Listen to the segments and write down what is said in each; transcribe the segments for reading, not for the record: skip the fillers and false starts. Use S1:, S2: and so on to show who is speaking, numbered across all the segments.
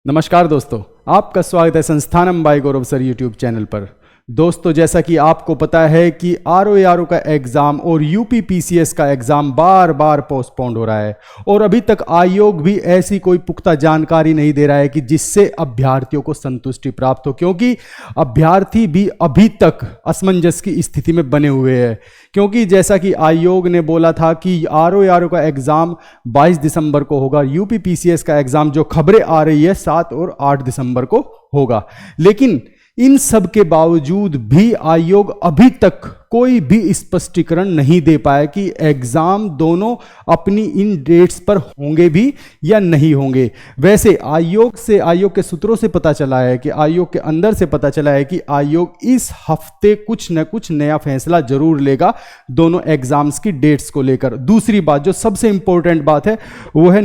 S1: नमस्कार दोस्तों, आपका स्वागत है संस्थानम बाय गौरव सर यूट्यूब चैनल पर। दोस्तों, जैसा कि आपको पता है कि आरओ का एग्ज़ाम और यूपी पीसीएस का एग्ज़ाम बार बार पोस्टपोन्ड हो रहा है और अभी तक आयोग भी ऐसी कोई पुख्ता जानकारी नहीं दे रहा है कि जिससे अभ्यर्थियों को संतुष्टि प्राप्त हो, क्योंकि अभ्यर्थी भी अभी तक असमंजस की स्थिति में बने हुए हैं। क्योंकि जैसा कि आयोग ने बोला था कि आरओ का एग्ज़ाम 22 दिसंबर को होगा, यूपी पीसीएस का एग्ज़ाम जो खबरें आ रही है 7 और 8 दिसंबर को होगा, लेकिन इन सब के बावजूद भी आयोग अभी तक कोई भी स्पष्टीकरण नहीं दे पाया कि एग्जाम दोनों अपनी इन डेट्स पर होंगे भी या नहीं होंगे। वैसे आयोग के सूत्रों से पता चला है कि आयोग के अंदर से पता चला है कि आयोग इस हफ्ते कुछ न कुछ नया फैसला जरूर लेगा दोनों एग्जाम्स की डेट्स को लेकर। दूसरी बात, जो सबसे इंपॉर्टेंट बात है, वो है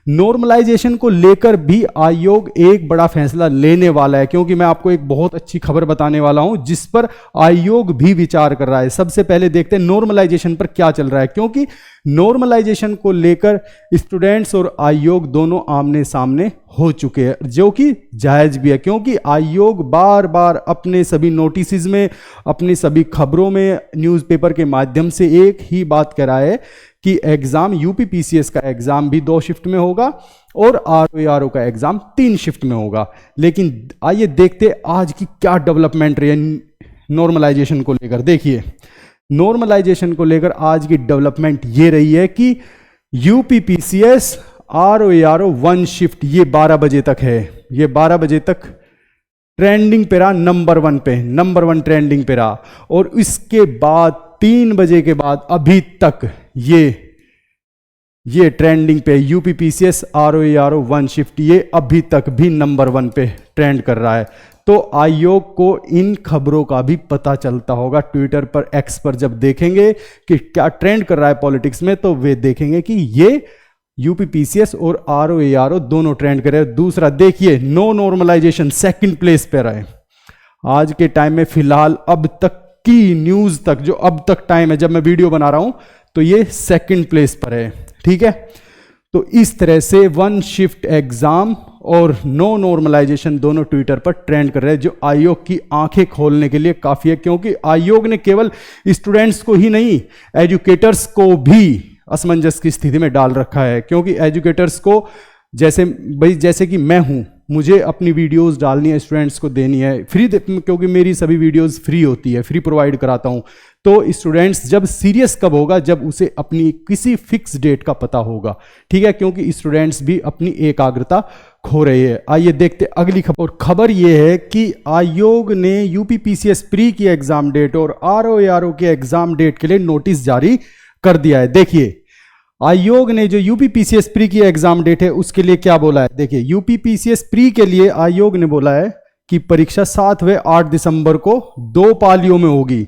S1: नॉर्मलाइजेशन को लेकर भी आयोग एक बड़ा फैसला लेने वाला है, क्योंकि मैं आपको एक बहुत अच्छी खबर बताने वाला हूं जिस पर आयोग भी विचार कर रहा है। सबसे पहले देखते हैं नॉर्मलाइजेशन पर क्या चल रहा है, क्योंकि नॉर्मलाइजेशन को लेकर स्टूडेंट्स और आयोग दोनों आमने सामने हो चुके हैं, जो कि जायज भी है, क्योंकि आयोग बार बार अपने सभी नोटिस में, अपनी सभी खबरों में, न्यूज़पेपर के माध्यम से एक ही बात कह रहा है कि एग्जाम यूपी पीसीएस का एग्जाम भी 2 शिफ्ट में होगा और आरओ का एग्जाम 3 शिफ्ट में होगा। लेकिन आइए देखते आज की क्या डेवलपमेंट रही है नॉर्मलाइजेशन को लेकर। देखिए, नॉर्मलाइजेशन को लेकर आज की डेवलपमेंट ये रही है कि यूपी पीसीएस आरओ 1 शिफ्ट ये 12 बजे तक है। ये 12 बजे तक ट्रेंडिंग पे रहा, नंबर 1 ट्रेंडिंग पे रहा, और इसके बाद 3 बजे के बाद अभी तक ये ट्रेंडिंग पे यूपी पीसीएस आरओ 1 शिफ्ट ये अभी तक भी नंबर 1 पे ट्रेंड कर रहा है। तो आयोग को इन खबरों का भी पता चलता होगा। ट्विटर पर, एक्स पर जब देखेंगे कि क्या ट्रेंड कर रहा है पॉलिटिक्स में, तो वे देखेंगे कि ये यूपी पीसीएस और आरओ दोनों ट्रेंड कर रहे हैं। दूसरा देखिए, नो नॉर्मलाइजेशन सेकंड प्लेस पे रहे आज के टाइम में। फिलहाल अब तक की न्यूज तक, जो अब तक टाइम है जब मैं वीडियो बना रहा हूं, तो ये सेकंड प्लेस पर है। ठीक है, तो इस तरह से 1 शिफ्ट एग्जाम और नो नॉर्मलाइजेशन दोनों ट्विटर पर ट्रेंड कर रहे हैं, जो आयोग की आंखें खोलने के लिए काफी है, क्योंकि आयोग ने केवल स्टूडेंट्स को ही नहीं, एजुकेटर्स को भी असमंजस की स्थिति में डाल रखा है। क्योंकि एजुकेटर्स को जैसे कि मैं हूं, मुझे अपनी वीडियोस डालनी है, स्टूडेंट्स को देनी है फ्री, क्योंकि मेरी सभी वीडियोस फ्री होती है, फ्री प्रोवाइड कराता हूं। तो स्टूडेंट्स जब सीरियस कब होगा, जब उसे अपनी किसी फिक्स डेट का पता होगा। ठीक है, क्योंकि स्टूडेंट्स भी अपनी एकाग्रता खो रहे हैं। आइए देखते अगली खबर। और खबर यह है कि आयोग ने यूपी पीसीएस प्री की एग्जाम डेट और आरओ के एग्जाम डेट के लिए नोटिस जारी कर दिया है। देखिए, आयोग ने जो यूपी पीसीएस प्री की एग्जाम डेट है उसके लिए क्या बोला है। देखिए, यूपी पीसीएस प्री के लिए आयोग ने बोला है कि परीक्षा 7 व 8 दिसंबर को 2 पालियों में होगी।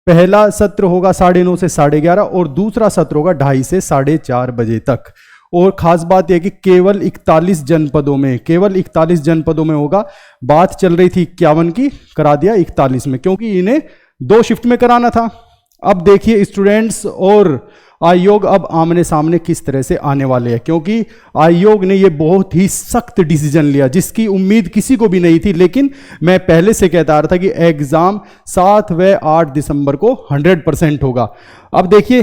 S1: पहला सत्र होगा 9:30 से 11:30 और दूसरा सत्र होगा 2:30 से 4:30 बजे तक। और खास बात यह कि केवल 41 जनपदों में होगा। बात चल रही थी 51 की, करा दिया 41 में, क्योंकि इन्हें 2 शिफ्ट में कराना था। अब देखिए, स्टूडेंट्स और आयोग अब आमने सामने किस तरह से आने वाले हैं, क्योंकि आयोग ने यह बहुत ही सख्त डिसीजन लिया जिसकी उम्मीद किसी को भी नहीं थी। लेकिन मैं पहले से कहता रहा था कि एग्जाम 7 व 8 दिसंबर को 100% होगा। अब देखिए,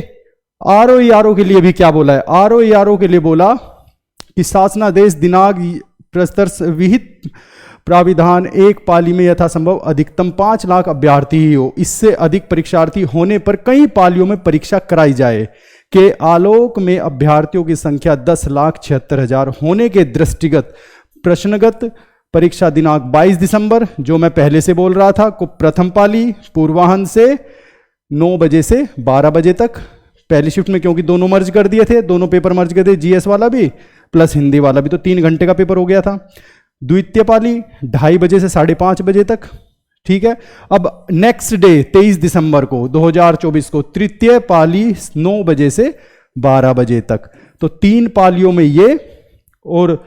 S1: आरओ के लिए भी क्या बोला है। आरओ के लिए बोला कि शासनादेश दिनांक प्रस्तर विहित प्राविधान एक पाली में यथासंभव अधिकतम 5 लाख अभ्यर्थी ही हो। इससे अधिक परीक्षार्थी होने पर कई पालियों में परीक्षा कराई जाए के आलोक में अभ्यर्थियों की संख्या 10,76,000 होने के दृष्टिगत प्रश्नगत परीक्षा दिनांक 22 दिसंबर, जो मैं पहले से बोल रहा था, को प्रथम पाली पूर्वाह्न से 9 बजे से 12 बजे तक, पहली शिफ्ट में, क्योंकि दोनों मर्ज कर दिए थे, दोनों पेपर मर्ज कर दिए, जीएस वाला भी प्लस हिंदी वाला भी, तो 3 घंटे का पेपर हो गया था। द्वितीय पाली 2:30 बजे से 5:30 बजे तक। ठीक है, अब नेक्स्ट डे 23 दिसंबर को 2024 को तृतीय पाली 9 बजे से 12 बजे तक। तो 3 पालियों में ये और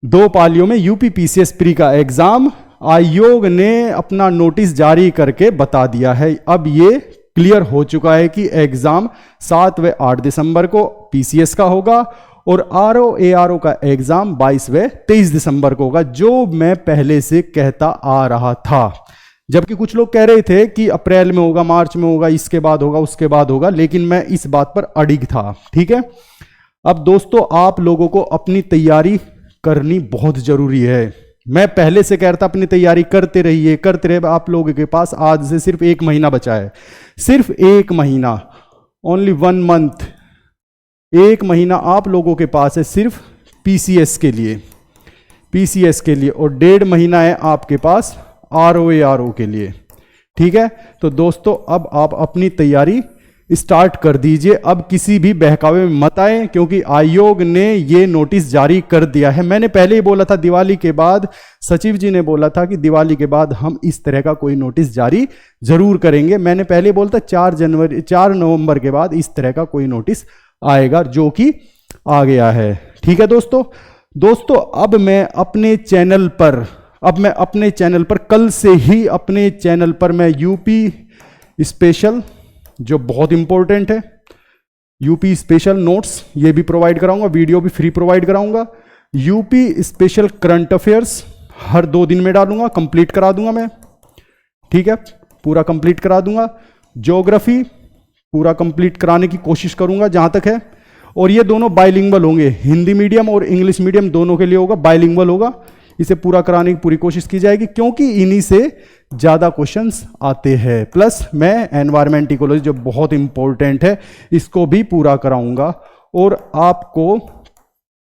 S1: 2 पालियों में यूपी पीसीएस प्री का एग्जाम आयोग ने अपना नोटिस जारी करके बता दिया है। अब ये क्लियर हो चुका है कि एग्जाम 7 व 8 दिसंबर को पीसीएस का होगा और RO ARO का एग्जाम 22 व 23 दिसंबर को होगा, जो मैं पहले से कहता आ रहा था। जबकि कुछ लोग कह रहे थे कि अप्रैल में होगा, मार्च में होगा, इसके बाद होगा, उसके बाद होगा, लेकिन मैं इस बात पर अडिग था। ठीक है, अब दोस्तों आप लोगों को अपनी तैयारी करनी बहुत जरूरी है। मैं पहले से कह रहा था अपनी तैयारी करते रहिए, करते रहे। आप लोगों के पास आज से सिर्फ 1 महीना बचा है, सिर्फ 1 महीना, ओनली 1 मंथ। 1 महीना आप लोगों के पास है सिर्फ PCS के लिए, PCS के लिए, और 1.5 महीना है आपके पास RO ARO के लिए। ठीक है, तो दोस्तों अब आप अपनी तैयारी स्टार्ट कर दीजिए। अब किसी भी बहकावे में मत आए, क्योंकि आयोग ने ये नोटिस जारी कर दिया है। मैंने पहले ही बोला था, दिवाली के बाद सचिव जी ने बोला था कि दिवाली के बाद हम इस तरह का कोई नोटिस जारी जरूर करेंगे। मैंने पहले बोला था 4 नवंबर के बाद इस तरह का कोई नोटिस आएगा, जो कि आ गया है। ठीक है दोस्तों अब मैं अपने चैनल पर कल से ही अपने चैनल पर मैं यूपी स्पेशल, जो बहुत इंपॉर्टेंट है, यूपी स्पेशल नोट्स ये भी प्रोवाइड कराऊंगा, वीडियो भी फ्री प्रोवाइड कराऊंगा। यूपी स्पेशल करंट अफेयर्स हर 2 दिन में डालूंगा, कंप्लीट करा दूंगा मैं। ठीक है, पूरा कंप्लीट करा दूंगा। ज्योग्राफी पूरा कंप्लीट कराने की कोशिश करूंगा जहां तक है, और ये दोनों बाइलिंगुअल होंगे, हिंदी मीडियम और इंग्लिश मीडियम दोनों के लिए होगा, बाइलिंगुअल होगा। इसे पूरा कराने की पूरी कोशिश की जाएगी, क्योंकि इन्हीं से ज़्यादा क्वेश्चंस आते हैं। प्लस मैं एनवायरमेंट इकोलॉजी, जो बहुत इंपॉर्टेंट है, इसको भी पूरा कराऊंगा। और आपको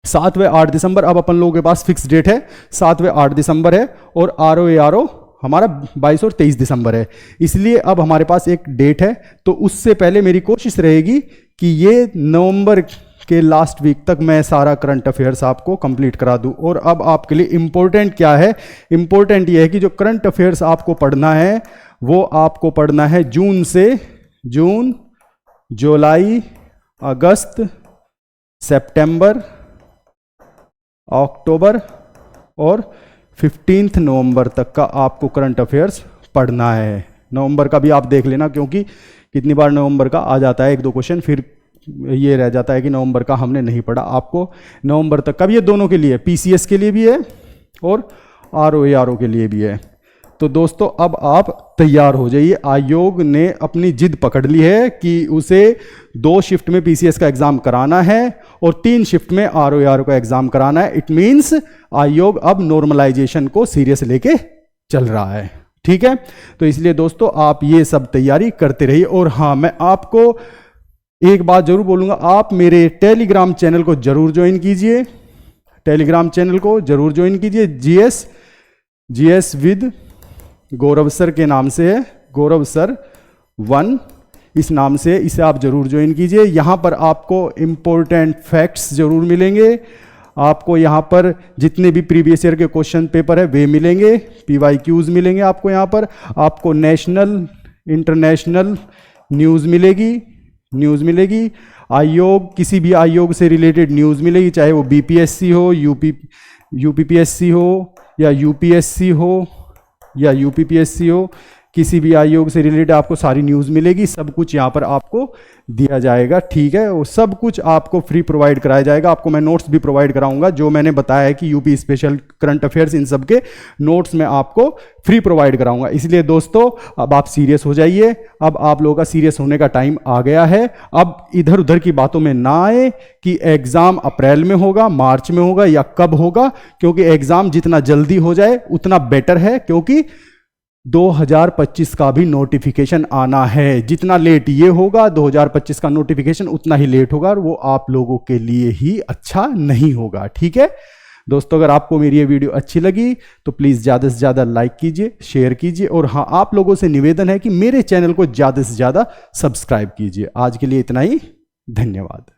S1: 7 व 8 दिसंबर, अब अपन लोगों के पास फिक्स डेट है, 7 व 8 दिसंबर है, और RO ARO हमारा 22 और 23 दिसंबर है। इसलिए अब हमारे पास एक डेट है, तो उससे पहले मेरी कोशिश रहेगी कि ये नवंबर के लास्ट वीक तक मैं सारा करंट अफेयर्स आपको कंप्लीट करा दूं। और अब आपके लिए इंपॉर्टेंट क्या है? इंपॉर्टेंट ये है कि जो करंट अफेयर्स आपको पढ़ना है वो आपको पढ़ना है जून, जुलाई, अगस्त, सितंबर, अक्टूबर और 15 नवंबर तक का आपको करंट अफेयर्स पढ़ना है। नवंबर का भी आप देख लेना, क्योंकि कितनी बार नवंबर का आ जाता है 1-2 क्वेश्चन, फिर ये रह जाता है कि नवंबर का हमने नहीं पढ़ा। आपको नवंबर तक का भी, ये दोनों के लिए, PCS के लिए भी है और RO ARO के लिए भी है। तो दोस्तों अब आप तैयार हो जाइए। आयोग ने अपनी जिद पकड़ ली है कि उसे 2 शिफ्ट में PCS का एग्जाम कराना है और 3 शिफ्ट में RO ARO का एग्जाम कराना है। इट मीन्स आयोग अब नॉर्मलाइजेशन को सीरियस लेके चल रहा है। ठीक है, तो इसलिए दोस्तों आप ये सब तैयारी करते रहिए। और हाँ, मैं आपको एक बात जरूर बोलूंगा, आप मेरे टेलीग्राम चैनल को जरूर ज्वाइन कीजिए, टेलीग्राम चैनल को जरूर ज्वाइन कीजिए। GS विद गौरव सर के नाम से है, गौरव सर 1 इस नाम से, इसे आप जरूर ज्वाइन कीजिए। यहाँ पर आपको इंपॉर्टेंट फैक्ट्स जरूर मिलेंगे, आपको यहाँ पर जितने भी प्रीवियस ईयर के क्वेश्चन पेपर है वे मिलेंगे, PYQs मिलेंगे आपको यहाँ पर, आपको नेशनल इंटरनेशनल न्यूज़ मिलेगी, आयोग, किसी भी आयोग से रिलेटेड न्यूज़ मिलेगी, चाहे वो BPSC हो, UPPSC हो या UPSC हो या UPPSC हो, किसी भी आयोग से रिलेटेड आपको सारी न्यूज़ मिलेगी। सब कुछ यहाँ पर आपको दिया जाएगा। ठीक है, वो सब कुछ आपको फ्री प्रोवाइड कराया जाएगा। आपको मैं नोट्स भी प्रोवाइड कराऊंगा, जो मैंने बताया है कि यूपी स्पेशल करंट अफेयर्स, इन सब के नोट्स में आपको फ्री प्रोवाइड कराऊंगा। इसलिए दोस्तों अब आप सीरियस हो जाइए, अब आप लोगों का सीरियस होने का टाइम आ गया है। अब इधर उधर की बातों में ना आए कि एग्जाम अप्रैल में होगा, मार्च में होगा या कब होगा, क्योंकि एग्जाम जितना जल्दी हो जाए उतना बेटर है, क्योंकि 2025 का भी नोटिफिकेशन आना है। जितना लेट ये होगा 2025 का नोटिफिकेशन उतना ही लेट होगा, और वो आप लोगों के लिए ही अच्छा नहीं होगा। ठीक है दोस्तों, अगर आपको मेरी ये वीडियो अच्छी लगी तो प्लीज़ ज़्यादा से ज़्यादा लाइक कीजिए, शेयर कीजिए, और हाँ, आप लोगों से निवेदन है कि मेरे चैनल को ज़्यादा से ज़्यादा सब्सक्राइब कीजिए। आज के लिए इतना ही, धन्यवाद।